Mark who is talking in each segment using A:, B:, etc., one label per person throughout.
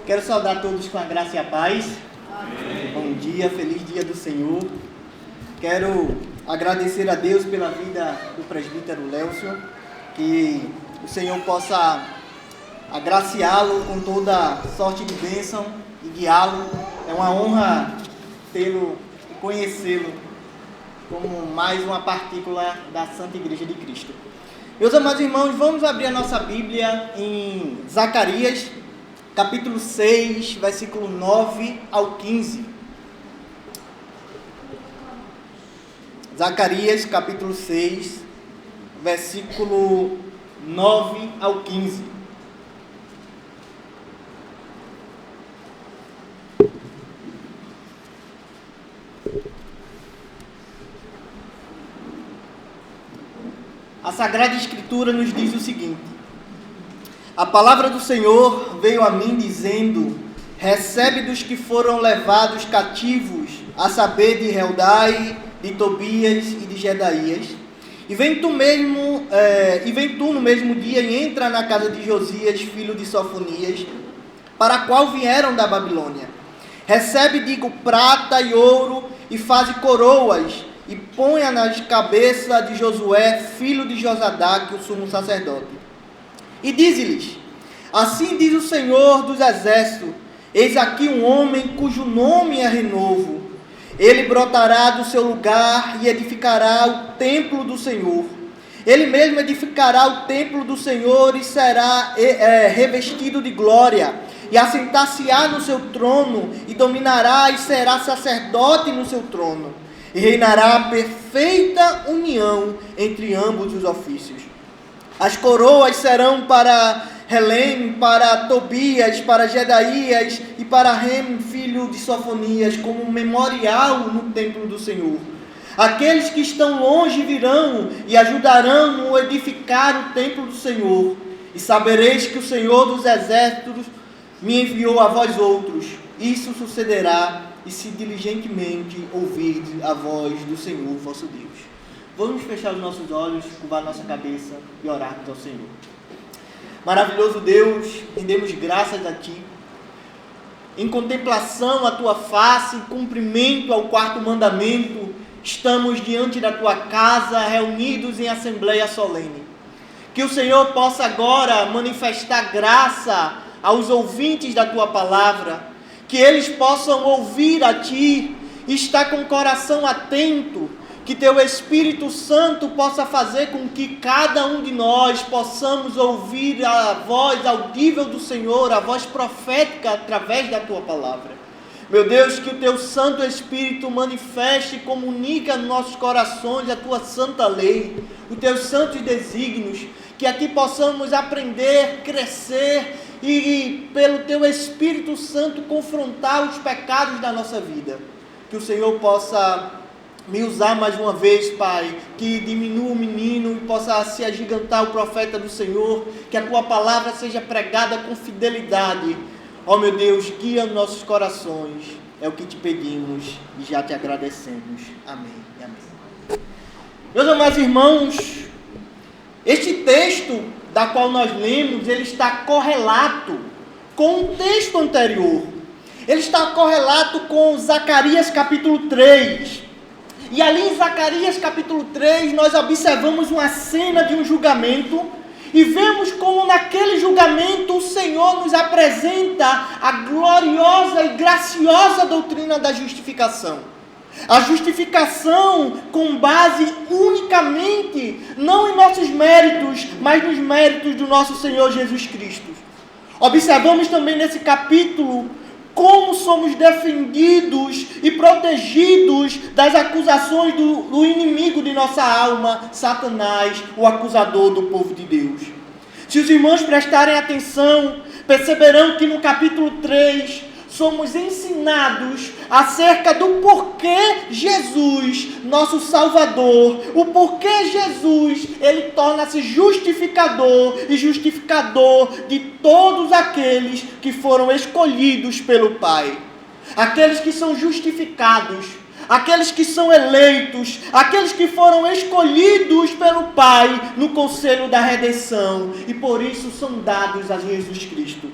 A: Quero saudar todos com a graça e a paz.
B: Amém.
A: Bom dia, feliz dia do Senhor. Quero agradecer a Deus pela vida do presbítero Lélcio, que o Senhor possa agraciá-lo com toda sorte de bênção e guiá-lo. É uma honra tê-lo e conhecê-lo como mais uma partícula da Santa Igreja de Cristo. Meus amados irmãos, vamos abrir a nossa Bíblia em Zacarias, capítulo 6, versículo 9 ao 15. Zacarias, capítulo 6, versículo 9 ao 15. A Sagrada Escritura nos diz o seguinte: a palavra do Senhor veio a mim dizendo: recebe dos que foram levados cativos, a saber, de Heldai, de Tobias e de Jedaías, e vem tu no mesmo dia e entra na casa de Josias, filho de Sofonias, para a qual vieram da Babilônia. Recebe, digo, prata e ouro, e faze coroas, e ponha nas cabeças de Josué, filho de Josadaque, o sumo sacerdote. E dize-lhes: assim diz o Senhor dos Exércitos, eis aqui um homem cujo nome é Renovo. Ele brotará do seu lugar e edificará o templo do Senhor. Ele mesmo edificará o templo do Senhor e será revestido de glória, e assentar-se-á no seu trono, e dominará e será sacerdote no seu trono, e reinará a perfeita união entre ambos os ofícios. As coroas serão para Helem, para Tobias, para Jedaías e para Rem, filho de Sofonias, como um memorial no templo do Senhor. Aqueles que estão longe virão e ajudarão no edificar o templo do Senhor. E sabereis que o Senhor dos Exércitos me enviou a vós outros. Isso sucederá, e se diligentemente ouvirdes a voz do Senhor vosso Deus. Vamos fechar os nossos olhos, curvar nossa cabeça e orarmos ao Senhor. Maravilhoso Deus, rendemos graças a Ti. Em contemplação à Tua face, em cumprimento ao quarto mandamento, estamos diante da Tua casa, reunidos em assembleia solene. Que o Senhor possa agora manifestar graça aos ouvintes da Tua palavra, que eles possam ouvir a Ti e estar com o coração atento, que Teu Espírito Santo possa fazer com que cada um de nós possamos ouvir a voz audível do Senhor, a voz profética através da Tua palavra. Meu Deus, que o Teu Santo Espírito manifeste e comunique aos nossos corações a Tua santa lei, os Teus santos desígnios, que aqui possamos aprender, crescer e pelo Teu Espírito Santo confrontar os pecados da nossa vida. Que o Senhor possa me usar mais uma vez, Pai, que diminua o menino e possa se agigantar o profeta do Senhor, que a Tua palavra seja pregada com fidelidade. Ó meu Deus, guia nossos corações, é o que Te pedimos e já Te agradecemos. Amém e amém. Meus amados irmãos, este texto da qual nós lemos, ele está correlato com o texto anterior. Ele está correlato com Zacarias capítulo 3. E ali em Zacarias capítulo 3, nós observamos uma cena de um julgamento e vemos como naquele julgamento o Senhor nos apresenta a gloriosa e graciosa doutrina da justificação. A justificação com base unicamente, não em nossos méritos, mas nos méritos do nosso Senhor Jesus Cristo. Observamos também nesse capítulo como somos defendidos e protegidos das acusações do inimigo de nossa alma, Satanás, o acusador do povo de Deus. Se os irmãos prestarem atenção, perceberão que no capítulo 3, somos ensinados acerca do porquê Jesus, nosso Salvador, o porquê Jesus, Ele torna-se justificador e justificador de todos aqueles que foram escolhidos pelo Pai. Aqueles que são justificados, aqueles que são eleitos, aqueles que foram escolhidos pelo Pai no conselho da redenção e por isso são dados a Jesus Cristo.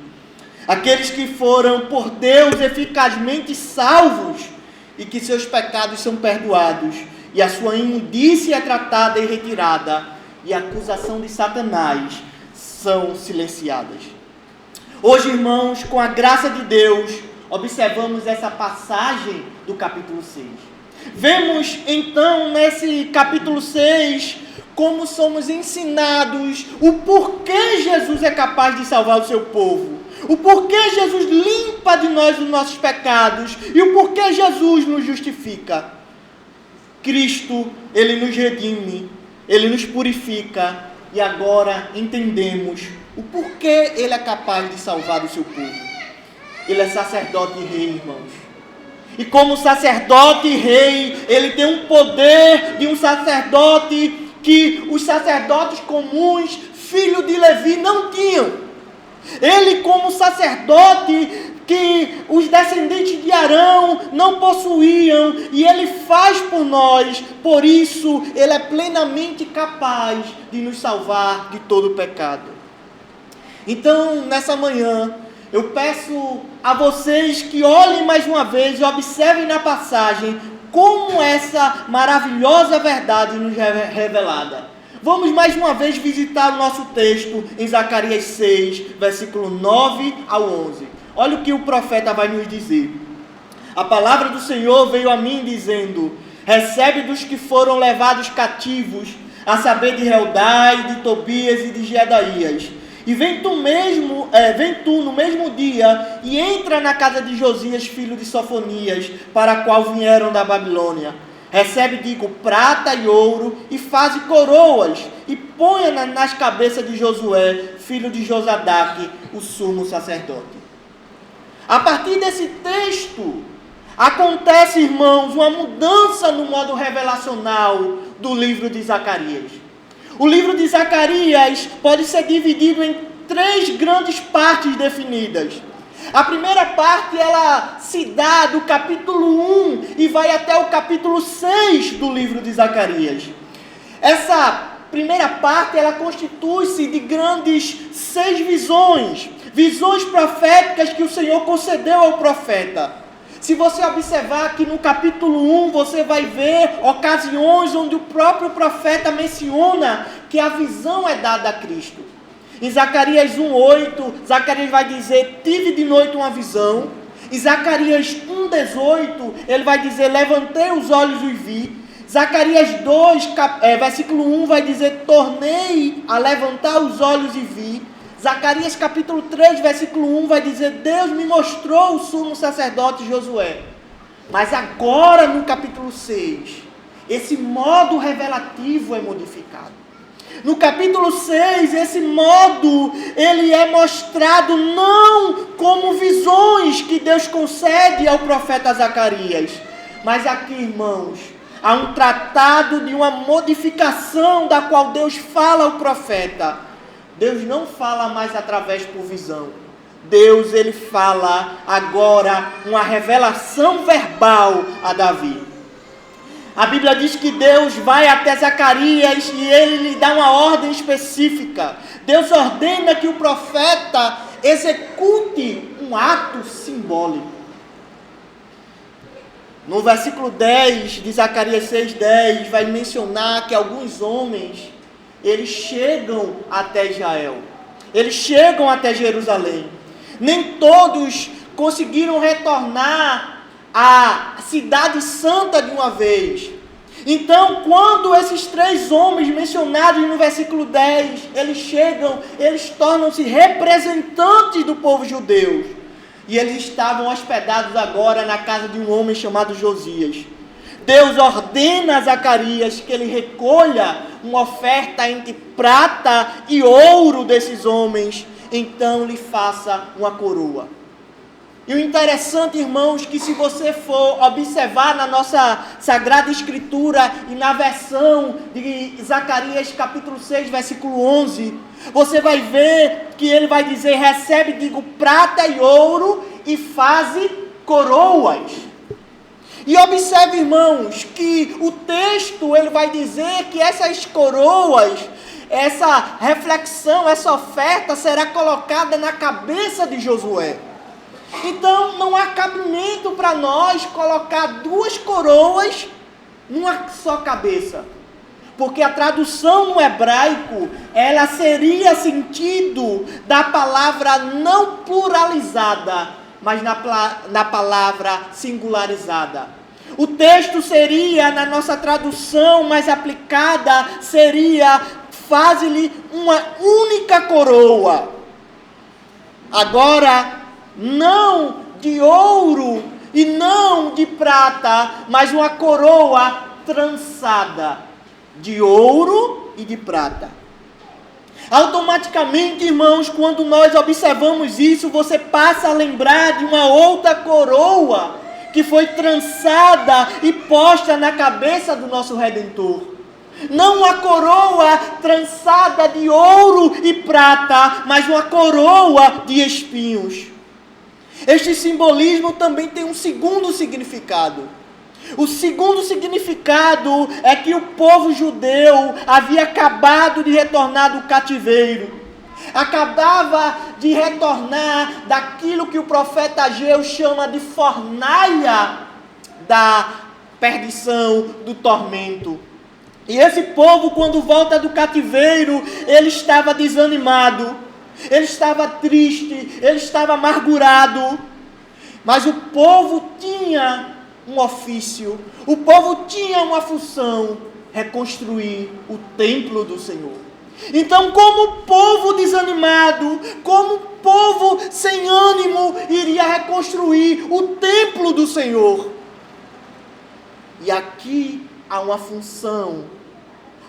A: Aqueles que foram por Deus eficazmente salvos e que seus pecados são perdoados e a sua imundícia é tratada e retirada e a acusação de Satanás são silenciadas. Hoje, irmãos, com a graça de Deus, observamos essa passagem do capítulo 6. Vemos então nesse capítulo 6 como somos ensinados o porquê Jesus é capaz de salvar o seu povo, o porquê Jesus limpa de nós os nossos pecados e o porquê Jesus nos justifica. Cristo, Ele nos redime, Ele nos purifica e agora entendemos o porquê Ele é capaz de salvar o seu povo. Ele é sacerdote e rei, irmãos. E como sacerdote e rei, Ele tem um poder de um sacerdote que os sacerdotes comuns, filho de Levi, não tinham. Ele, como sacerdote que os descendentes de Arão não possuíam, e Ele faz por nós, por isso Ele é plenamente capaz de nos salvar de todo o pecado. Então, nessa manhã, eu peço a vocês que olhem mais uma vez e observem na passagem como essa maravilhosa verdade nos é revelada. Vamos mais uma vez visitar o nosso texto em Zacarias 6, versículo 9 ao 11. Olha o que o profeta vai nos dizer. A palavra do Senhor veio a mim dizendo: recebe dos que foram levados cativos, a saber de Heldai, de Tobias e de Jedaías. E vem tu no mesmo dia, e entra na casa de Josias, filho de Sofonias, para a qual vieram da Babilônia. Recebe, digo, prata e ouro, e faze coroas, e ponha nas cabeças de Josué, filho de Josadaque, o sumo sacerdote. A partir desse texto, acontece, irmãos, uma mudança no modo revelacional do livro de Zacarias. O livro de Zacarias pode ser dividido em 3 grandes partes definidas. A primeira parte, ela se dá do capítulo 1 e vai até o capítulo 6 do livro de Zacarias. Essa primeira parte, ela constitui-se de grandes 6 visões proféticas que o Senhor concedeu ao profeta. Se você observar aqui no capítulo 1, você vai ver ocasiões onde o próprio profeta menciona que a visão é dada a Cristo. Em Zacarias 1:8, Zacarias vai dizer: tive de noite uma visão. Em Zacarias 1:18, ele vai dizer: levantei os olhos e vi. Zacarias 2, versículo 1 vai dizer: tornei a levantar os olhos e vi. Zacarias capítulo 3, versículo 1 vai dizer: Deus me mostrou o sumo sacerdote Josué. Mas agora no capítulo 6, esse modo revelativo é modificado. No capítulo 6, esse modo, ele é mostrado não como visões que Deus concede ao profeta Zacarias. Mas aqui, irmãos, há um tratado de uma modificação da qual Deus fala ao profeta. Deus não fala mais através por visão. Deus, ele fala agora uma revelação verbal a Davi. A Bíblia diz que Deus vai até Zacarias e ele lhe dá uma ordem específica. Deus ordena que o profeta execute um ato simbólico. No versículo 10 de Zacarias 6:10 vai mencionar que alguns homens eles chegam até Israel, eles chegam até Jerusalém. Nem todos conseguiram retornar à cidade santa de uma vez. Então, quando esses 3 homens mencionados no versículo 10, eles chegam, eles tornam-se representantes do povo judeu. E eles estavam hospedados agora na casa de um homem chamado Josias. Deus ordena a Zacarias que ele recolha uma oferta entre prata e ouro desses homens, então lhe faça uma coroa. E o interessante, irmãos, que se você for observar na nossa Sagrada Escritura e na versão de Zacarias capítulo 6, versículo 11, você vai ver que ele vai dizer: recebe, digo, prata e ouro e faze coroas. E observe, irmãos, que o texto ele vai dizer que essas coroas, essa reflexão, essa oferta será colocada na cabeça de Josué. Então não há cabimento para nós colocar duas coroas numa só cabeça. Porque a tradução no hebraico, ela seria sentido da palavra não pluralizada, mas na palavra singularizada. O texto seria, na nossa tradução mais aplicada, seria: faze-lhe uma única coroa. Agora, não de ouro e não de prata, mas uma coroa trançada de ouro e de prata. Automaticamente, irmãos, quando nós observamos isso, você passa a lembrar de uma outra coroa que foi trançada e posta na cabeça do nosso Redentor. Não uma coroa trançada de ouro e prata, mas uma coroa de espinhos. Este simbolismo também tem um segundo significado. O segundo significado é que o povo judeu havia acabado de retornar do cativeiro. Acabava de retornar daquilo que o profeta Ageu chama de fornalha da perdição, do tormento. E esse povo, quando volta do cativeiro, ele estava desanimado, ele estava triste, ele estava amargurado. Mas o povo tinha um ofício, o povo tinha uma função: reconstruir o templo do Senhor. Então, como povo desanimado, como povo sem ânimo, iria reconstruir o templo do Senhor? E aqui há uma função,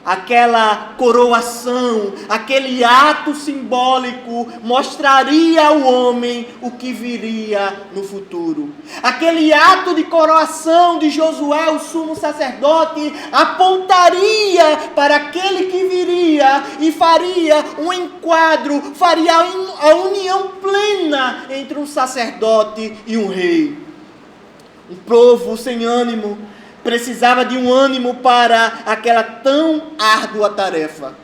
A: aquela coroação, aquele ato simbólico mostraria ao homem o que viria no futuro. Aquele ato de coroação de Josué, o sumo sacerdote, apontaria para aquele que viria e faria um enquadro, faria a união plena entre um sacerdote e um rei. Um povo sem ânimo precisava de um ânimo para aquela tão árdua tarefa.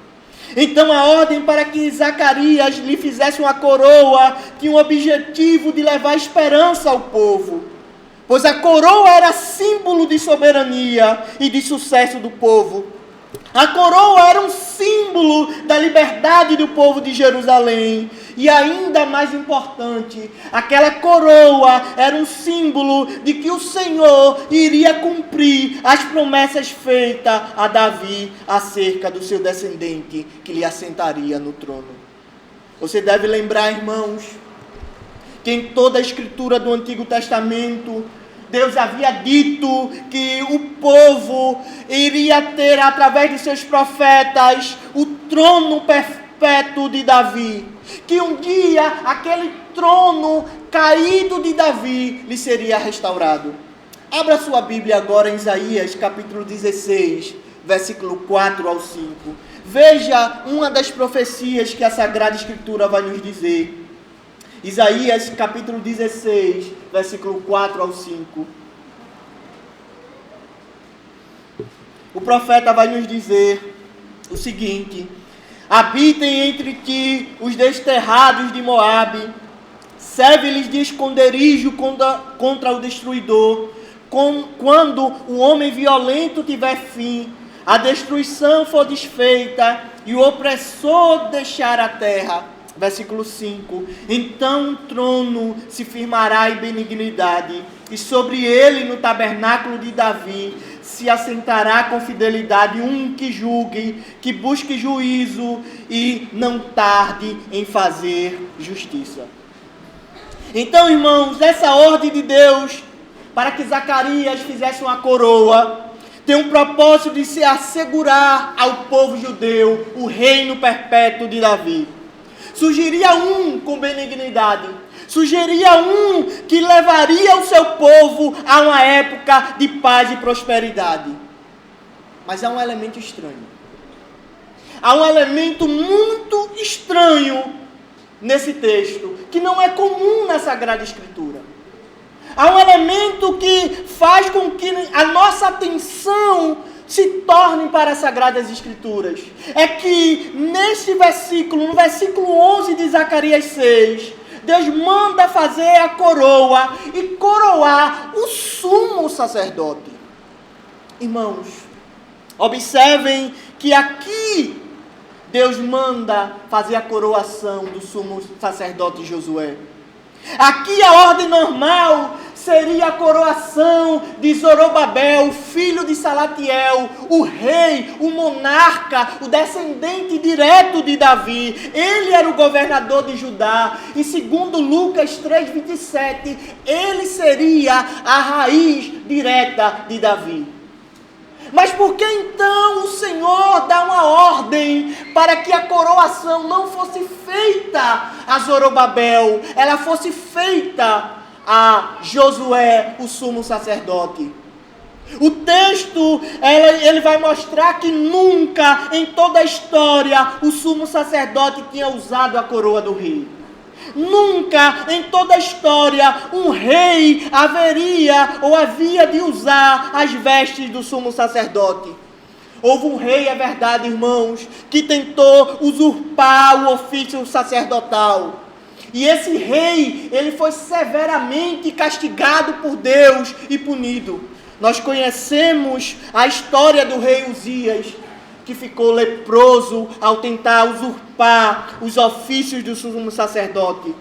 A: Então a ordem para que Zacarias lhe fizesse uma coroa tinha o objetivo de levar esperança ao povo, pois a coroa era símbolo de soberania e de sucesso do povo. A coroa era um símbolo da liberdade do povo de Jerusalém. E ainda mais importante, aquela coroa era um símbolo de que o Senhor iria cumprir as promessas feitas a Davi acerca do seu descendente que lhe assentaria no trono. Você deve lembrar, irmãos, que em toda a escritura do Antigo Testamento, Deus havia dito que o povo iria ter, através de seus profetas, o trono perpétuo de Davi. Que um dia aquele trono caído de Davi lhe seria restaurado. Abra sua Bíblia agora em Isaías capítulo 16, versículo 4 ao 5. Veja uma das profecias que a Sagrada Escritura vai nos dizer. Isaías capítulo 16, versículo 4 ao 5. O profeta vai nos dizer o seguinte: habitem entre ti os desterrados de Moabe, serve-lhes de esconderijo contra o destruidor. Quando o homem violento tiver fim, a destruição for desfeita e o opressor deixar a terra. Versículo 5: então um trono se firmará em benignidade, e sobre ele, no tabernáculo de Davi, se assentará com fidelidade um que julgue, que busque juízo e não tarde em fazer justiça. Então, irmãos, essa ordem de Deus para que Zacarias fizesse uma coroa tem um propósito de se assegurar ao povo judeu o reino perpétuo de Davi. Surgiria um com benignidade, surgiria um que levaria o seu povo a uma época de paz e prosperidade. Mas há um elemento estranho. Há um elemento muito estranho nesse texto, que não é comum na Sagrada Escritura. Há um elemento que faz com que a nossa atenção se tornem para as Sagradas Escrituras. É que nesse versículo, no versículo 11 de Zacarias 6, Deus manda fazer a coroa e coroar o sumo sacerdote. Irmãos, observem que aqui Deus manda fazer a coroação do sumo sacerdote Josué. Aqui a ordem normal seria a coroação de Zorobabel, filho de Salatiel, o rei, o monarca, o descendente direto de Davi. Ele era o governador de Judá. E segundo Lucas 3:27, ele seria a raiz direta de Davi. Mas por que então o Senhor dá uma ordem para que a coroação não fosse feita a Zorobabel, ela fosse feita a Josué, o sumo sacerdote? O texto, ele vai mostrar que nunca em toda a história o sumo sacerdote tinha usado a coroa do rei. Nunca em toda a história um rei havia de usar as vestes do sumo sacerdote. Houve um rei, é verdade, irmãos, que tentou usurpar o ofício sacerdotal. E esse rei, ele foi severamente castigado por Deus e punido. Nós conhecemos a história do rei Uzias, que ficou leproso ao tentar usurpar os ofícios do sumo sacerdote.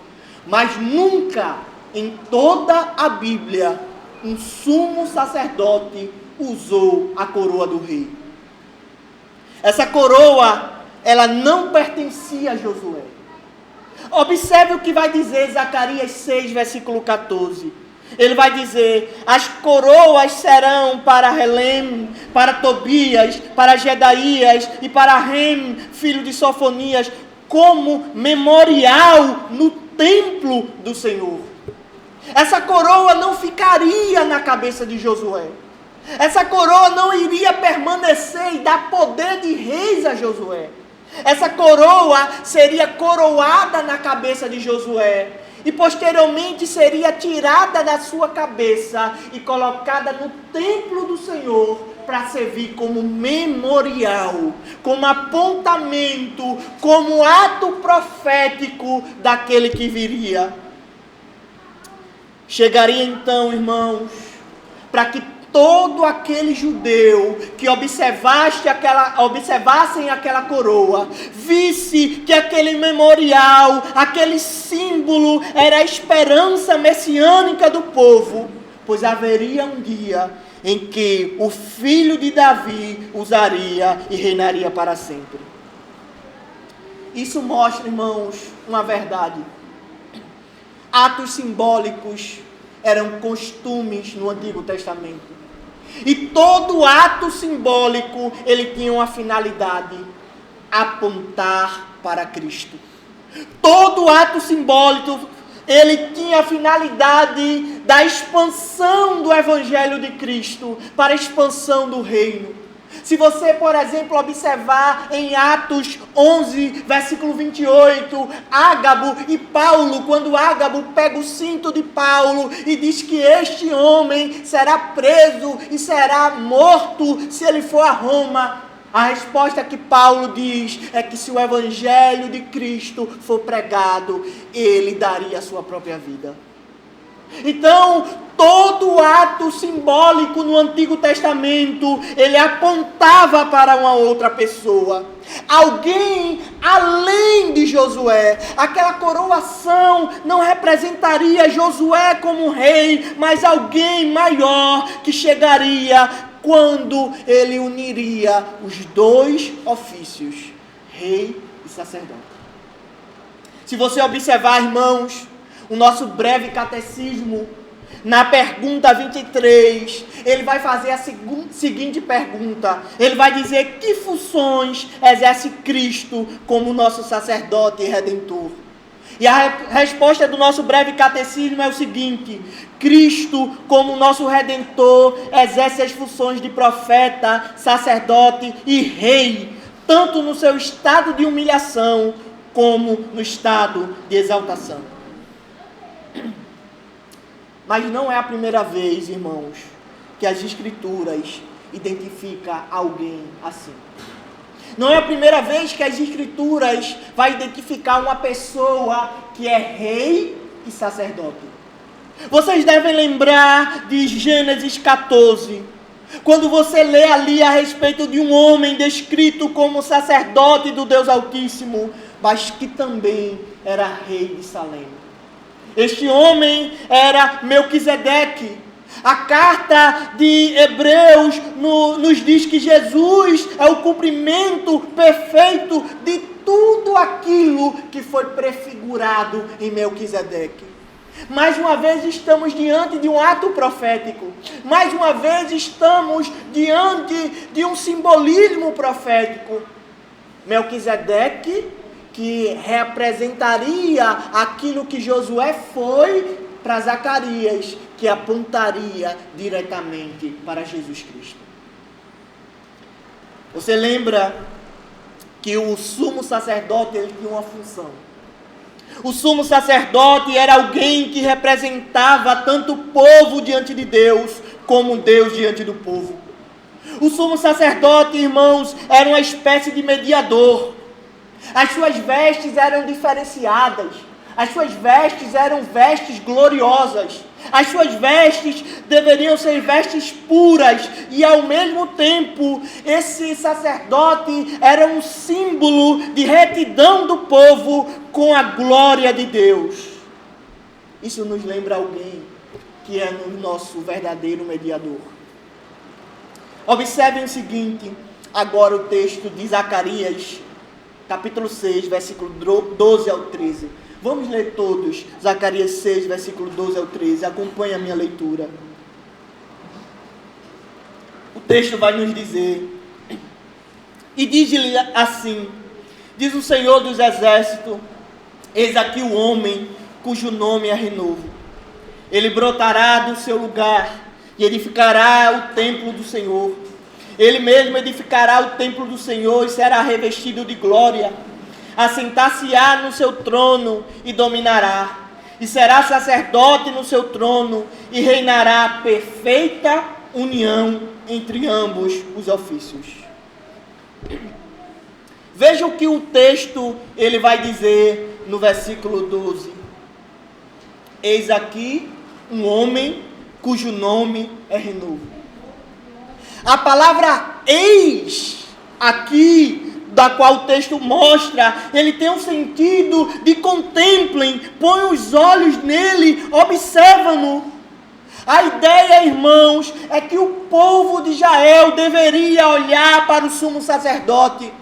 A: Mas nunca em toda a Bíblia um sumo sacerdote usou a coroa do rei. Essa coroa, ela não pertencia a Josué. Observe o que vai dizer Zacarias 6, versículo 14. Ele vai dizer: as coroas serão para Helem, para Tobias, para Jedaías e para Rem, filho de Sofonias, como memorial no templo do Senhor. Essa coroa não ficaria na cabeça de Josué. Essa coroa não iria permanecer e dar poder de reis a Josué. Essa coroa seria coroada na cabeça de Josué e posteriormente seria tirada da sua cabeça e colocada no templo do Senhor para servir como memorial, como apontamento, como ato profético daquele que viria. Chegaria então, irmãos, para que todo aquele judeu que observassem aquela coroa, visse que aquele memorial, aquele símbolo era a esperança messiânica do povo, pois haveria um dia em que o filho de Davi usaria e reinaria para sempre. Isso mostra, irmãos, uma verdade. Atos simbólicos eram costumes no Antigo Testamento. E todo ato simbólico, ele tinha uma finalidade: apontar para Cristo. Todo ato simbólico, ele tinha a finalidade da expansão do Evangelho de Cristo, para a expansão do reino. Se você, por exemplo, observar em Atos 11, versículo 28, Ágabo e Paulo, quando Ágabo pega o cinto de Paulo e diz que este homem será preso e será morto se ele for a Roma, a resposta que Paulo diz é que se o Evangelho de Cristo for pregado, ele daria a sua própria vida. Então, todo ato simbólico no Antigo Testamento, ele apontava para uma outra pessoa. Alguém além de Josué. Aquela coroação não representaria Josué como rei, mas alguém maior que chegaria quando ele uniria os dois ofícios, rei e sacerdote. Se você observar, irmãos, o nosso breve catecismo, na pergunta 23, ele vai fazer a seguinte pergunta. Ele vai dizer: que funções exerce Cristo como nosso sacerdote e redentor? E a resposta do nosso breve catecismo é o seguinte: Cristo, como nosso redentor, exerce as funções de profeta, sacerdote e rei, tanto no seu estado de humilhação, como no estado de exaltação. Mas não é a primeira vez, irmãos, que as Escrituras identifica alguém assim. Não é a primeira vez que as Escrituras vai identificar uma pessoa que é rei e sacerdote. Vocês devem lembrar de Gênesis 14, quando você lê ali a respeito de um homem descrito como sacerdote do Deus Altíssimo, mas que também era rei de Salém. Este homem era Melquisedeque. A carta de Hebreus nos diz que Jesus é o cumprimento perfeito de tudo aquilo que foi prefigurado em Melquisedeque. Mais uma vez estamos diante de um ato profético. Mais uma vez estamos diante de um simbolismo profético. Melquisedeque, que representaria aquilo que Josué foi para Zacarias, que apontaria diretamente para Jesus Cristo. Você lembra que o sumo sacerdote ele tinha uma função. O sumo sacerdote era alguém que representava tanto o povo diante de Deus, como Deus diante do povo. O sumo sacerdote, irmãos, era uma espécie de mediador. As suas vestes eram diferenciadas. As suas vestes eram vestes gloriosas. As suas vestes deveriam ser vestes puras. E ao mesmo tempo, esse sacerdote era um símbolo de retidão do povo com a glória de Deus. Isso nos lembra alguém que é o nosso verdadeiro mediador. Observem o seguinte, agora o texto de Zacarias, capítulo 6, versículo 12 ao 13. Vamos ler todos, Zacarias 6, versículo 12 ao 13. Acompanhe a minha leitura. O texto vai nos dizer: e diz-lhe assim, diz o Senhor dos Exércitos, eis aqui o homem cujo nome é renovo. Ele brotará do seu lugar e edificará o templo do Senhor. Ele mesmo edificará o templo do Senhor e será revestido de glória. Assentar-se-á no seu trono e dominará. E será sacerdote no seu trono e reinará perfeita união entre ambos os ofícios. Veja o que o texto ele vai dizer no versículo 12. Eis aqui um homem cujo nome é renovo. A palavra eis aqui, da qual o texto mostra, ele tem um sentido de contemplem, põe os olhos nele, observam-no. A ideia, irmãos, é que o povo de Israel deveria olhar para o sumo sacerdote.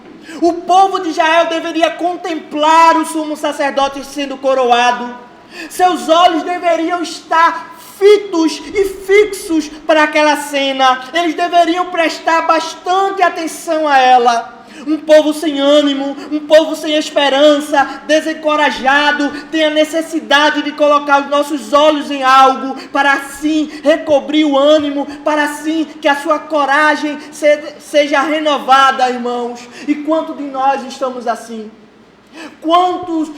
A: O povo de Israel deveria contemplar o sumo sacerdote sendo coroado. Seus olhos deveriam estar fitos e fixos para aquela cena. Eles deveriam prestar bastante atenção a ela. Um povo sem ânimo, um povo sem esperança, desencorajado, tem a necessidade de colocar os nossos olhos em algo, para assim recobrir o ânimo, para assim que a sua coragem seja renovada, irmãos. E quanto de nós estamos assim? Quantos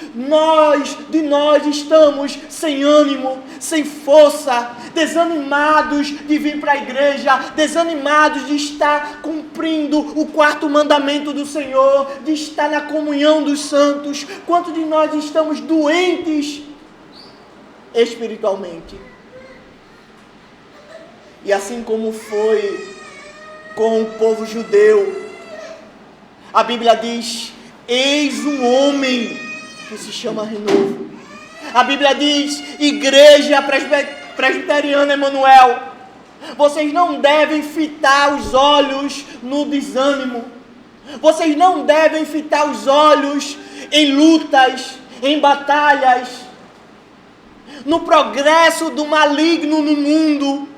A: de nós estamos sem ânimo, sem força, desanimados de vir para a igreja, desanimados de estar cumprindo o 4º mandamento do Senhor, de estar na comunhão dos santos? Quantos de nós estamos doentes espiritualmente? E assim como foi com o povo judeu, a Bíblia diz: eis um homem que se chama Renovo. A Bíblia diz: Igreja Presbiteriana Emanuel, vocês não devem fitar os olhos no desânimo. Vocês não devem fitar os olhos em lutas, em batalhas, no progresso do maligno no mundo.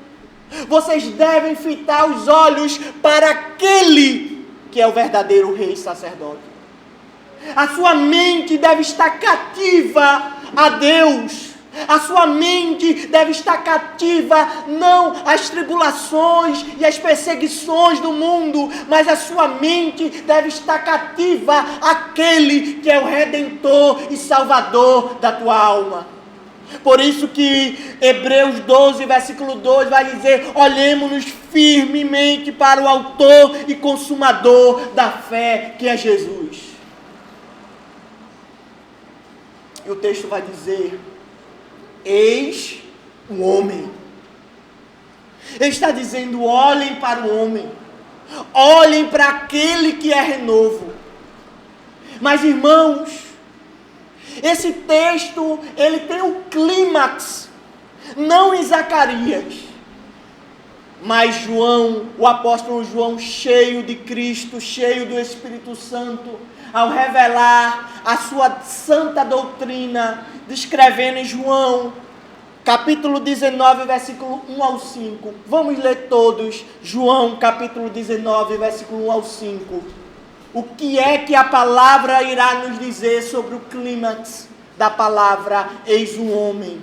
A: Vocês devem fitar os olhos para aquele que é o verdadeiro rei e sacerdote. A sua mente deve estar cativa a Deus. A sua mente deve estar cativa não às tribulações e às perseguições do mundo, mas a sua mente deve estar cativa àquele que é o Redentor e Salvador da tua alma. Por isso que Hebreus 12, versículo 2 vai dizer: olhemos-nos firmemente para o autor e consumador da fé, que é Jesus. E o texto vai dizer: eis o homem. Ele está dizendo: olhem para o homem, olhem para aquele que é renovo. Mas, irmãos, esse texto, ele tem um clímax, não em Zacarias, mas João, o apóstolo João, cheio de Cristo, cheio do Espírito Santo, ao revelar a sua santa doutrina, descrevendo em João, capítulo 19, versículo 1 ao 5. Vamos ler todos, João, capítulo 19, versículo 1 ao 5. O que é que a palavra irá nos dizer sobre o clímax da palavra eis um homem?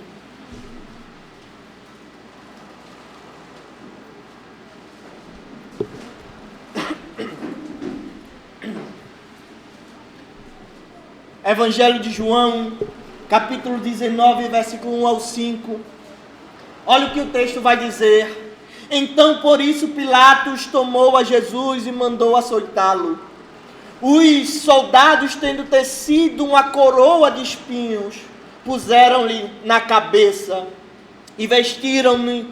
A: Evangelho de João, capítulo 19, versículo 1 ao 5. Olha o que o texto vai dizer. Então, por isso, Pilatos tomou a Jesus e mandou açoitá-lo. Os soldados, tendo tecido uma coroa de espinhos, puseram-lhe na cabeça e vestiram-no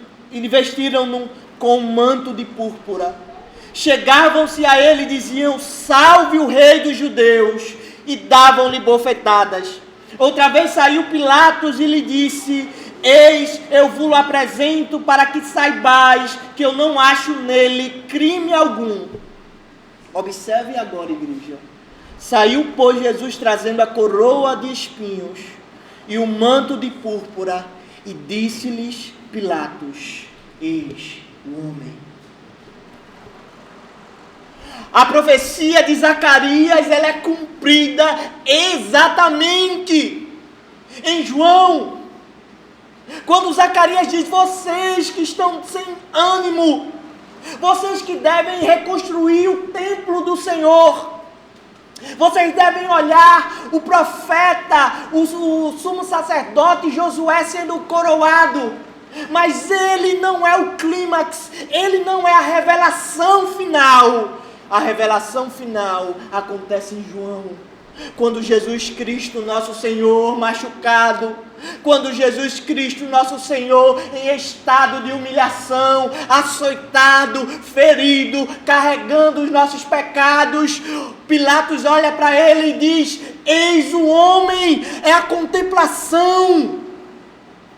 A: com um manto de púrpura. Chegavam-se a ele e diziam: salve o rei dos judeus, e davam-lhe bofetadas. Outra vez saiu Pilatos e lhe disse: eis, eu vos apresento para que saibais que eu não acho nele crime algum. Observe agora, igreja. Saiu, pois, Jesus trazendo a coroa de espinhos e o manto de púrpura, e disse-lhes Pilatos: eis o homem. A profecia de Zacarias, ela é cumprida exatamente em João. Quando Zacarias diz: vocês que estão sem ânimo, vocês que devem reconstruir o templo do Senhor, vocês devem olhar o profeta, o sumo sacerdote Josué sendo coroado, mas ele não é o clímax, ele não é a revelação final. A revelação final acontece em João, quando Jesus Cristo, nosso Senhor, machucado, quando Jesus Cristo, nosso Senhor, em estado de humilhação, açoitado, ferido, carregando os nossos pecados, Pilatos olha para ele e diz: eis o homem. É a contemplação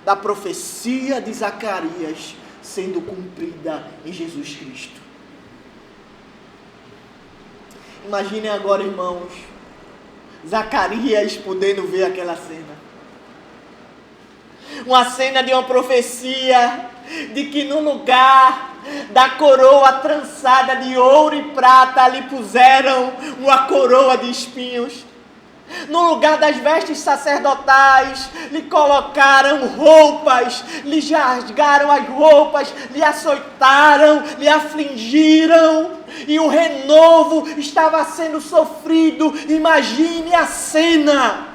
A: da profecia de Zacarias sendo cumprida em Jesus Cristo. Imaginem agora, irmãos, Zacarias podendo ver aquela cena. Uma cena de uma profecia de que no lugar da coroa trançada de ouro e prata lhe puseram uma coroa de espinhos. No lugar das vestes sacerdotais, lhe colocaram roupas, lhe rasgaram as roupas, lhe açoitaram, lhe afligiram, e o renovo estava sendo sofrido. Imagine a cena.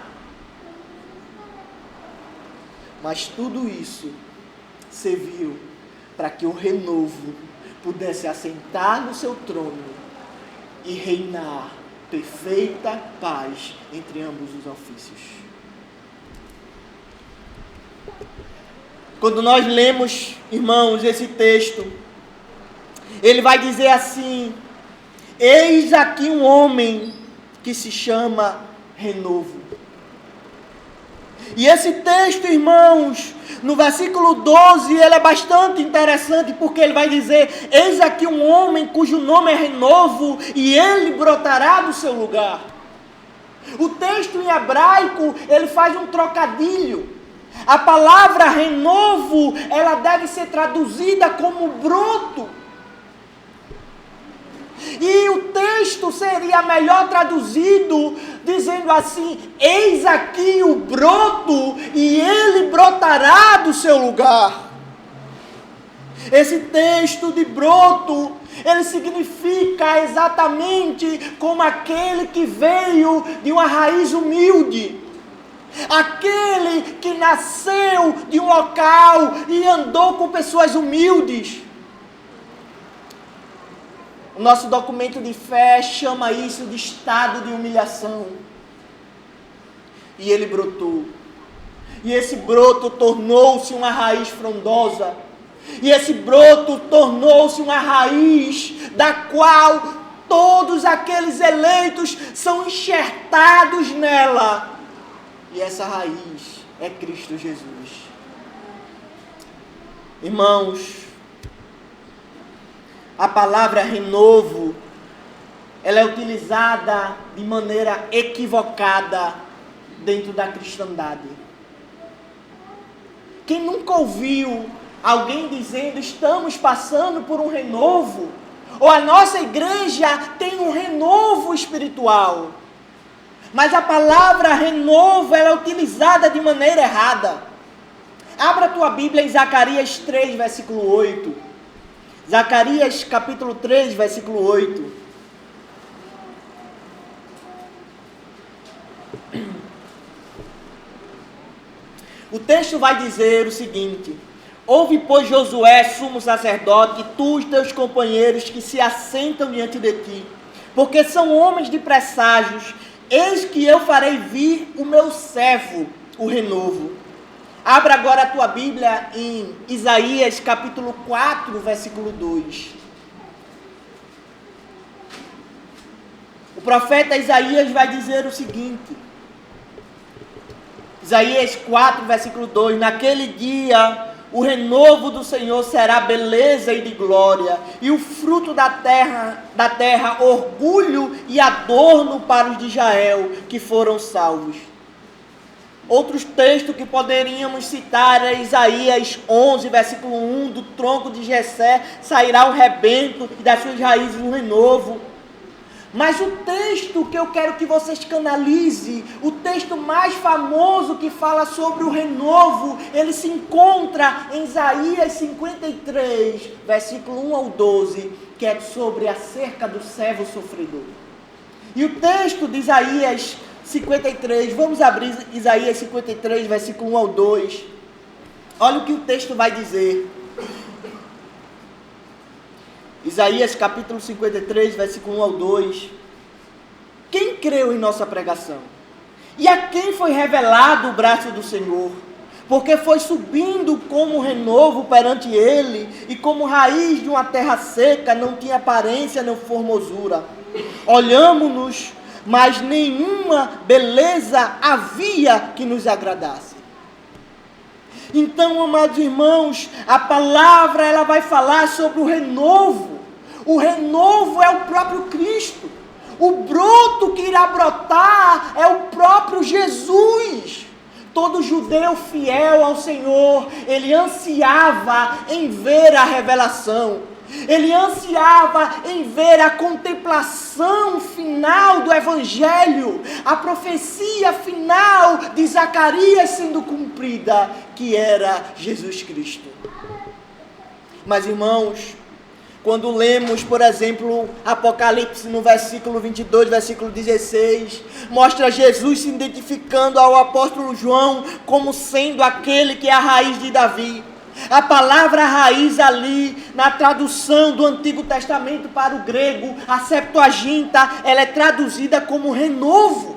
A: Mas tudo isso serviu para que o renovo pudesse assentar no seu trono e reinar perfeita paz entre ambos os ofícios. Quando nós lemos, irmãos, esse texto, ele vai dizer assim: eis aqui um homem que se chama renovo. E esse texto, irmãos, no versículo 12, ele é bastante interessante, porque ele vai dizer: eis aqui um homem cujo nome é renovo, e ele brotará do seu lugar. O texto em hebraico, ele faz um trocadilho. A palavra renovo, ela deve ser traduzida como broto. E o texto seria melhor traduzido dizendo assim: eis aqui o broto, e ele brotará do seu lugar. Esse texto de broto, ele significa exatamente como aquele que veio de uma raiz humilde, aquele que nasceu de um local e andou com pessoas humildes. O nosso documento de fé chama isso de estado de humilhação. E ele brotou. E esse broto tornou-se uma raiz frondosa. E esse broto tornou-se uma raiz da qual todos aqueles eleitos são enxertados nela. E essa raiz é Cristo Jesus. Irmãos, a palavra renovo, ela é utilizada de maneira equivocada dentro da cristandade. Quem nunca ouviu alguém dizendo, estamos passando por um renovo, ou a nossa igreja tem um renovo espiritual? Mas a palavra renovo, ela é utilizada de maneira errada. Abra a tua Bíblia em Zacarias 3, versículo 8. Zacarias capítulo 3, versículo 8. O texto vai dizer o seguinte: ouve, pois, Josué, sumo sacerdote, e tu, os teus companheiros que se assentam diante de ti, porque são homens de presságios, eis que eu farei vir o meu servo, o renovo. Abra agora a tua Bíblia em Isaías capítulo 4, versículo 2. O profeta Isaías vai dizer o seguinte, Isaías 4, versículo 2, naquele dia o renovo do Senhor será beleza e de glória, e o fruto da terra orgulho e adorno para os de Israel, que foram salvos. Outros textos que poderíamos citar é Isaías 11, versículo 1, do tronco de Jessé sairá o rebento e das suas raízes um renovo. Mas o texto que eu quero que vocês canalizem, o texto mais famoso que fala sobre o renovo, ele se encontra em Isaías 53, versículo 1 ao 12, que é sobre acerca do servo sofredor. E o texto de Isaías 53, vamos abrir Isaías 53, versículo 1 ao 2. Olha o que o texto vai dizer. Isaías capítulo 53, versículo 1 ao 2. Quem creu em nossa pregação? E a quem foi revelado o braço do Senhor? Porque foi subindo como renovo perante ele, e como raiz de uma terra seca, não tinha aparência nem formosura. Olhamo-nos, mas nenhuma beleza havia que nos agradasse. Então, amados irmãos, a palavra ela vai falar sobre o renovo. O renovo é o próprio Cristo. O broto que irá brotar é o próprio Jesus. Todo judeu fiel ao Senhor, ele ansiava em ver a revelação. Ele ansiava em ver a contemplação final do Evangelho, a profecia final de Zacarias sendo cumprida, que era Jesus Cristo. Mas, irmãos, quando lemos, por exemplo, Apocalipse no versículo 22, versículo 16, mostra Jesus se identificando ao apóstolo João como sendo aquele que é a raiz de Davi. A palavra raiz ali, na tradução do Antigo Testamento para o grego, a Septuaginta, ela é traduzida como renovo.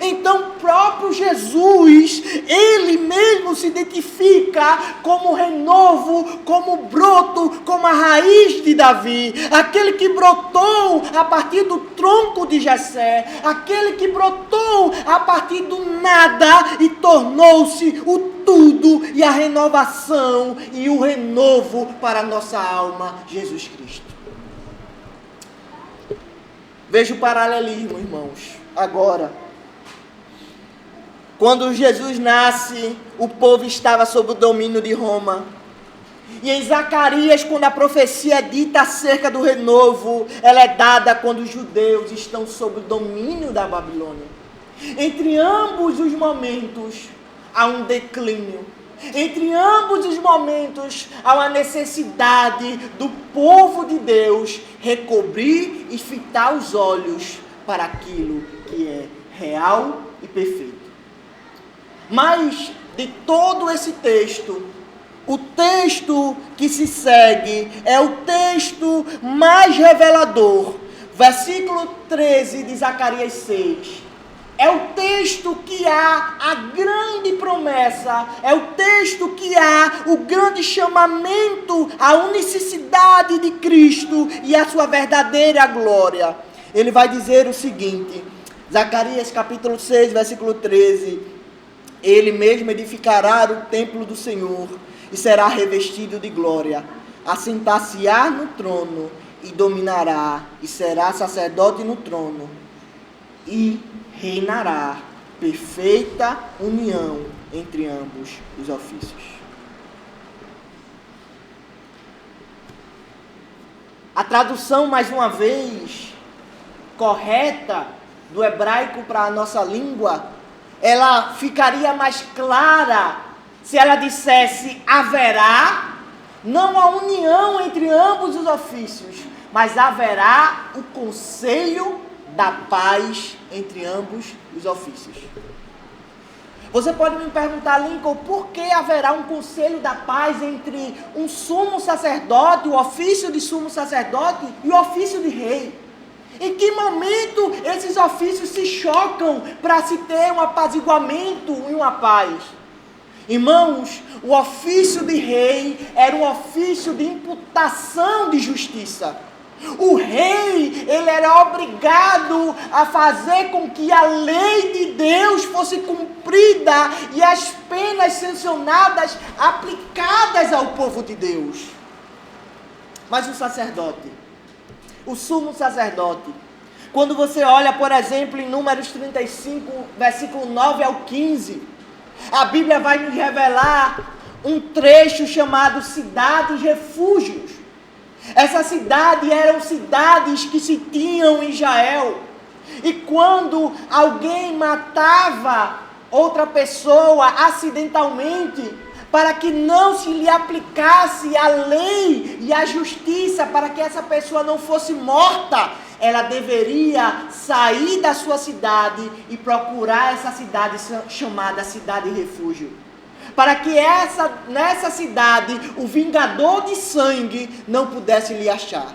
A: Então, o próprio Jesus, ele mesmo se identifica como renovo, como broto, como a raiz de Davi, aquele que brotou a partir do tronco de Jessé, aquele que brotou a partir do nada e tornou-se o tudo e a renovação e o renovo para a nossa alma, Jesus Cristo. Veja o paralelismo, irmãos, agora. Quando Jesus nasce, o povo estava sob o domínio de Roma. E em Zacarias, quando a profecia é dita acerca do renovo, ela é dada quando os judeus estão sob o domínio da Babilônia. Entre ambos os momentos, há um declínio. Entre ambos os momentos, há uma necessidade do povo de Deus recobrir e fitar os olhos para aquilo que é real e perfeito. Mas de todo esse texto, o texto que se segue é o texto mais revelador. Versículo 13 de Zacarias 6. É o texto que há a grande promessa, é o texto que há o grande chamamento à unicidade de Cristo e à sua verdadeira glória. Ele vai dizer o seguinte, Zacarias capítulo 6, versículo 13, ele mesmo edificará o templo do Senhor e será revestido de glória, assentar-se-á no trono e dominará, e será sacerdote no trono, e reinará perfeita união entre ambos os ofícios. A tradução, mais uma vez, correta do hebraico para a nossa língua, ela ficaria mais clara se ela dissesse haverá, não a união entre ambos os ofícios, mas haverá o conselho da paz entre ambos os ofícios. Você pode me perguntar, Lincoln, por que haverá um conselho da paz entre um sumo sacerdote, o ofício de sumo sacerdote e o ofício de rei? Em que momento esses ofícios se chocam para se ter um apaziguamento e uma paz? Irmãos, o ofício de rei era um ofício de imputação de justiça. O rei, ele era obrigado a fazer com que a lei de Deus fosse cumprida e as penas sancionadas aplicadas ao povo de Deus. Mas o sacerdote, o sumo sacerdote, quando você olha, por exemplo, em Números 35, versículo 9 ao 15, a Bíblia vai nos revelar um trecho chamado cidades refúgios. Essa cidade eram cidades que se tinham em Israel. E quando alguém matava outra pessoa acidentalmente, para que não se lhe aplicasse a lei e a justiça, para que essa pessoa não fosse morta, ela deveria sair da sua cidade e procurar essa cidade chamada cidade refúgio. Para que nessa cidade o vingador de sangue não pudesse lhe achar.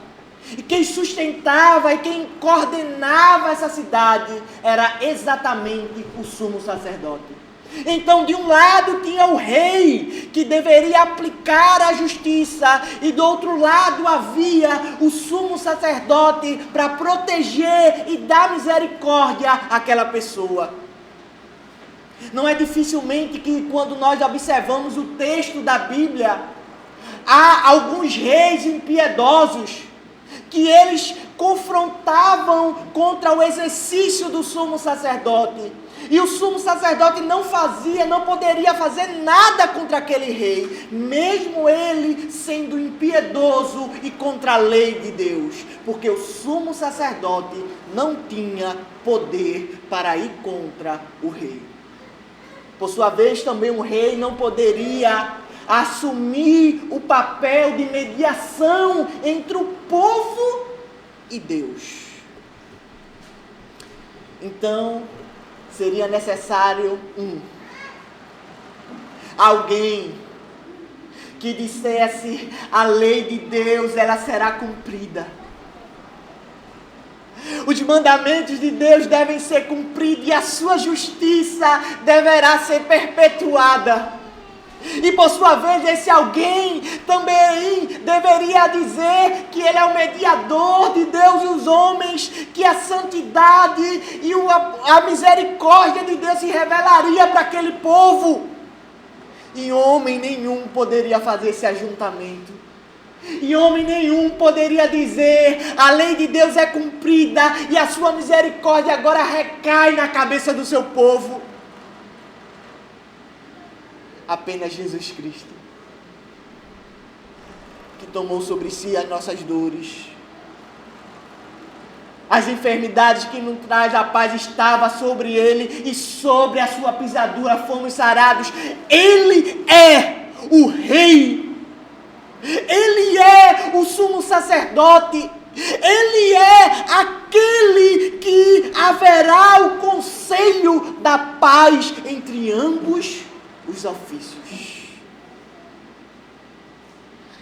A: E quem sustentava e quem coordenava essa cidade era exatamente o sumo sacerdote. Então, de um lado tinha o rei, que deveria aplicar a justiça, e do outro lado havia o sumo sacerdote para proteger e dar misericórdia àquela pessoa. Não é dificilmente que quando nós observamos o texto da Bíblia, há alguns reis impiedosos que eles confrontavam contra o exercício do sumo sacerdote. E o sumo sacerdote não poderia fazer nada contra aquele rei, mesmo ele sendo impiedoso e contra a lei de Deus, porque o sumo sacerdote não tinha poder para ir contra o rei. Por sua vez, também o rei não poderia assumir o papel de mediação entre o povo e Deus. Então, seria necessário alguém que dissesse: a lei de Deus, ela será cumprida. Os mandamentos de Deus devem ser cumpridos e a sua justiça deverá ser perpetuada. E por sua vez, esse alguém também deveria dizer que ele é o mediador de Deus e os homens, que a santidade e a misericórdia de Deus se revelaria para aquele povo. E homem nenhum poderia fazer esse ajuntamento. E homem nenhum poderia dizer: a lei de Deus é cumprida e a sua misericórdia agora recai na cabeça do seu povo. Apenas Jesus Cristo, que tomou sobre si as nossas dores, as enfermidades que nos traz a paz estava sobre ele, e sobre a sua pisadura fomos sarados. Ele é o rei, ele é o sumo sacerdote, Ele é aquele que haverá o conselho da paz entre ambos os ofícios.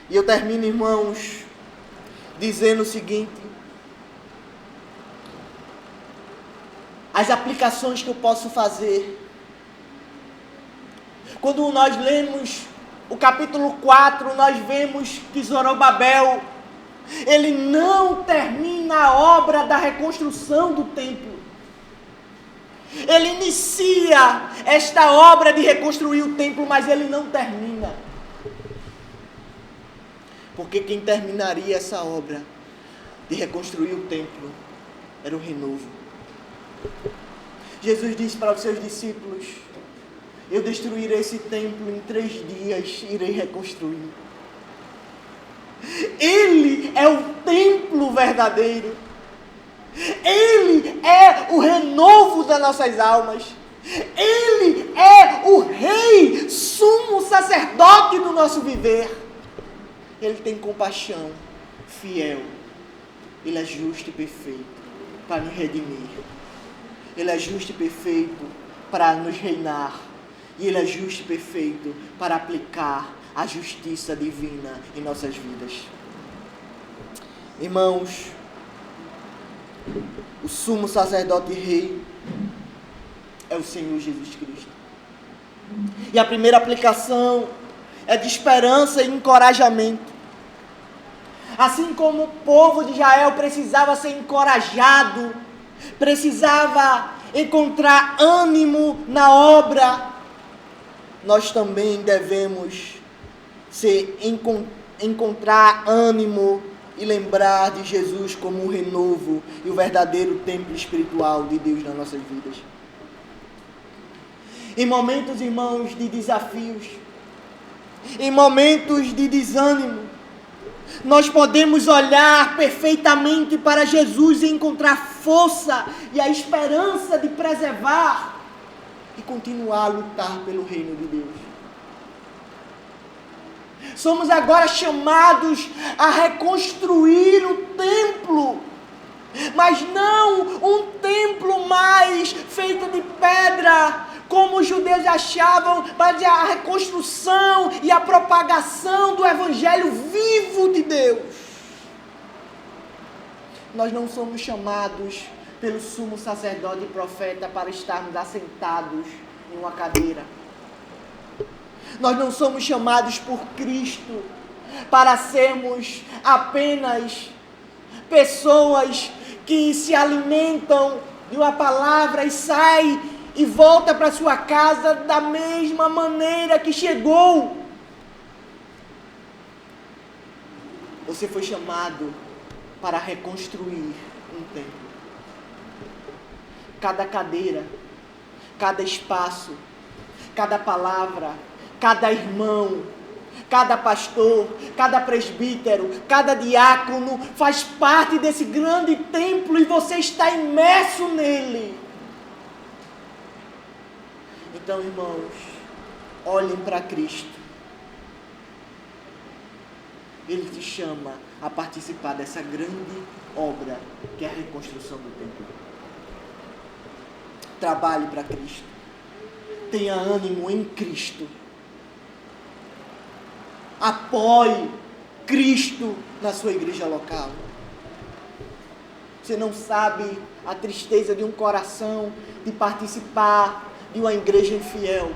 A: E eu termino, irmãos, dizendo o seguinte: as aplicações que eu posso fazer. Quando nós lemos o capítulo 4, nós vemos que Zorobabel, ele não termina a obra da reconstrução do templo. Ele inicia esta obra de reconstruir o templo, mas ele não termina. Porque quem terminaria essa obra de reconstruir o templo era o renovo. Jesus disse para os seus discípulos: eu destruirei esse templo em 3 dias, irei reconstruir. Ele é o templo verdadeiro. Ele é o renovo das nossas almas. Ele é o rei, sumo sacerdote do nosso viver. Ele tem compaixão, fiel. Ele é justo e perfeito para nos redimir. Ele é justo e perfeito para nos reinar. E Ele é justo e perfeito para aplicar a justiça divina em nossas vidas. Irmãos, o sumo sacerdote e rei é o Senhor Jesus Cristo. E a primeira aplicação é de esperança e encorajamento. Assim como o povo de Israel precisava ser encorajado, precisava encontrar ânimo na obra, nós também devemos encontrar ânimo e lembrar de Jesus como o renovo e o verdadeiro templo espiritual de Deus nas nossas vidas. Em momentos, irmãos, de desafios, em momentos de desânimo, nós podemos olhar perfeitamente para Jesus e encontrar força e a esperança de preservar e continuar a lutar pelo reino de Deus. Somos agora chamados a reconstruir o templo, mas não um templo mais feito de pedra, como os judeus achavam, mas a reconstrução e a propagação do evangelho vivo de Deus. Nós não somos chamados pelo sumo sacerdote e profeta para estarmos assentados em uma cadeira. Nós não somos chamados por Cristo para sermos apenas pessoas que se alimentam de uma palavra e saem e voltam para sua casa da mesma maneira que chegou. Você foi chamado para reconstruir um templo. Cada cadeira, cada espaço, cada palavra, cada irmão, cada pastor, cada presbítero, cada diácono faz parte desse grande templo e você está imerso nele. Então, irmãos, olhem para Cristo. Ele te chama a participar dessa grande obra que é a reconstrução do templo. Trabalhe para Cristo. Tenha ânimo em Cristo. Apoie Cristo na sua igreja local. Você não sabe a tristeza de um coração de participar de uma igreja infiel.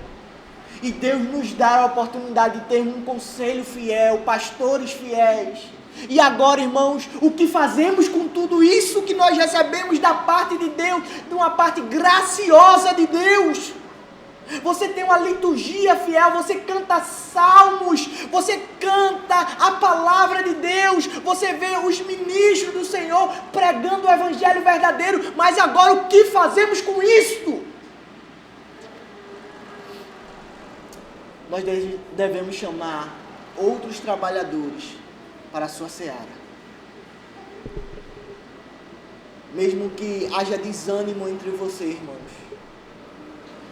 A: E Deus nos dá a oportunidade de ter um conselho fiel, pastores fiéis. E agora, irmãos, o que fazemos com tudo isso que nós recebemos da parte de Deus, de uma parte graciosa de Deus? Você tem uma liturgia fiel, você canta salmos, você canta a palavra de Deus, você vê os ministros do Senhor pregando o evangelho verdadeiro, mas agora o que fazemos com isto? Nós devemos chamar outros trabalhadores para a sua seara. Mesmo que haja desânimo entre vocês, irmãos.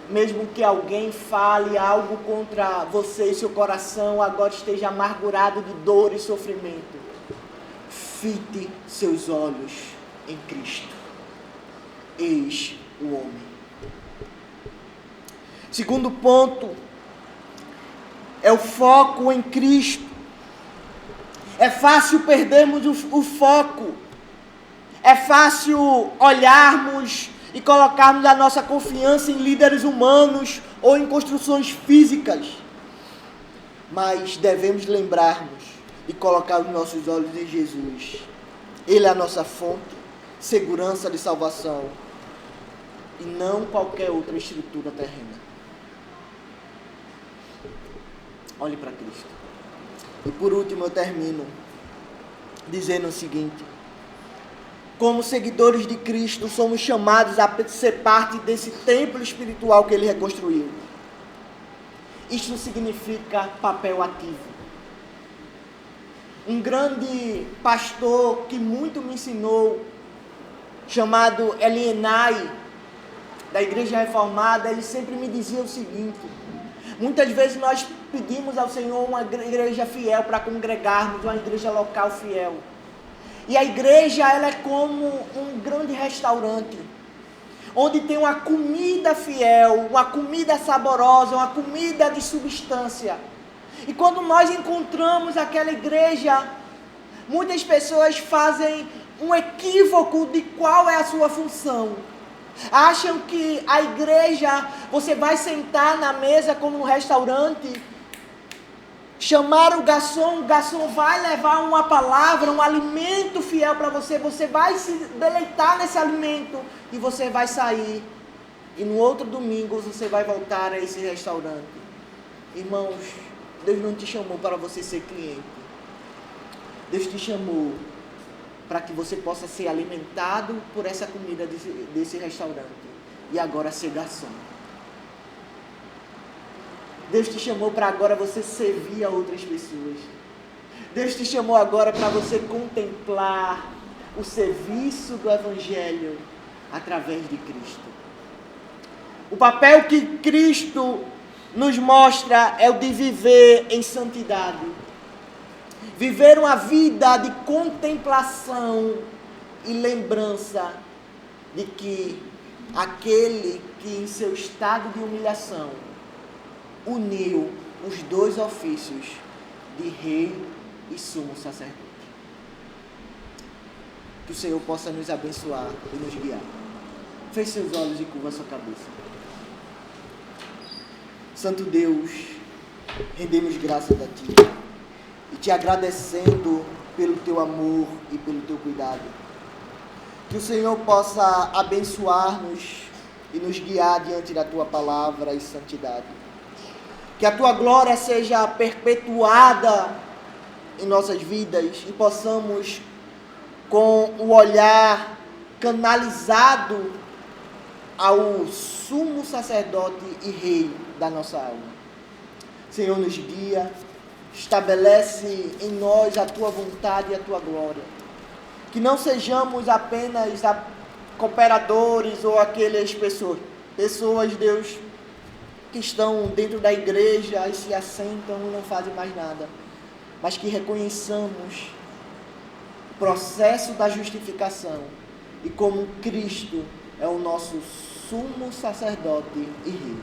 A: Mesmo que alguém fale algo contra você e seu coração agora esteja amargurado de dor e sofrimento. fite seus olhos em Cristo. Eis o homem. Segundo ponto é o foco em Cristo. É fácil perdermos o foco. É fácil olharmos e colocarmos a nossa confiança em líderes humanos ou em construções físicas. Mas devemos lembrar-nos de colocar os nossos olhos em Jesus. Ele é a nossa fonte, segurança de salvação, e não qualquer outra estrutura terrena. Olhe para Cristo. E por último eu termino dizendo o seguinte: como seguidores de Cristo, somos chamados a ser parte desse templo espiritual que Ele reconstruiu. Isso significa papel ativo. Um grande pastor que muito me ensinou, chamado Elienay, da Igreja Reformada, ele sempre me dizia o seguinte: muitas vezes nós pedimos ao Senhor uma igreja fiel para congregarmos, uma igreja local fiel. E a igreja, ela é como um grande restaurante, onde tem uma comida fiel, uma comida saborosa, uma comida de substância. E quando nós encontramos aquela igreja, muitas pessoas fazem um equívoco de qual é a sua função. Acham que a igreja, você vai sentar na mesa como um restaurante, chamar o garçom vai levar uma palavra, um alimento fiel para você, você vai se deleitar nesse alimento e você vai sair. E no outro domingo você vai voltar a esse restaurante. Irmãos, Deus não te chamou para você ser cliente. Deus te chamou para que você possa ser alimentado por essa comida desse restaurante e agora ser garçom. Deus te chamou para agora você servir a outras pessoas. Deus te chamou agora para você contemplar o serviço do Evangelho através de Cristo. O papel que Cristo nos mostra é o de viver em santidade. Viver uma vida de contemplação e lembrança de que aquele que em seu estado de humilhação uniu os dois ofícios de rei e sumo sacerdote. Que o Senhor possa nos abençoar e nos guiar. Feche seus olhos e curva sua cabeça. Santo Deus, rendemos graças a Ti e Te agradecendo pelo Teu amor e pelo Teu cuidado. Que o Senhor possa abençoar-nos e nos guiar diante da Tua palavra e santidade. Que a Tua glória seja perpetuada em nossas vidas e possamos, com o olhar canalizado ao sumo sacerdote e rei da nossa alma. Senhor, nos guia, estabelece em nós a Tua vontade e a Tua glória. Que não sejamos apenas cooperadores ou aquelas pessoas, Deus, que estão dentro da igreja e se assentam e não fazem mais nada, mas que reconheçamos o processo da justificação e como Cristo é o nosso sumo sacerdote e rei.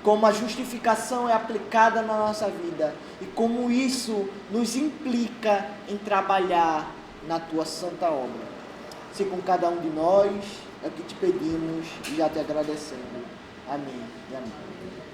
A: Como a justificação é aplicada na nossa vida e como isso nos implica em trabalhar na Tua santa obra. Se com cada um de nós é o que Te pedimos e já Te agradecendo. Amém e amém.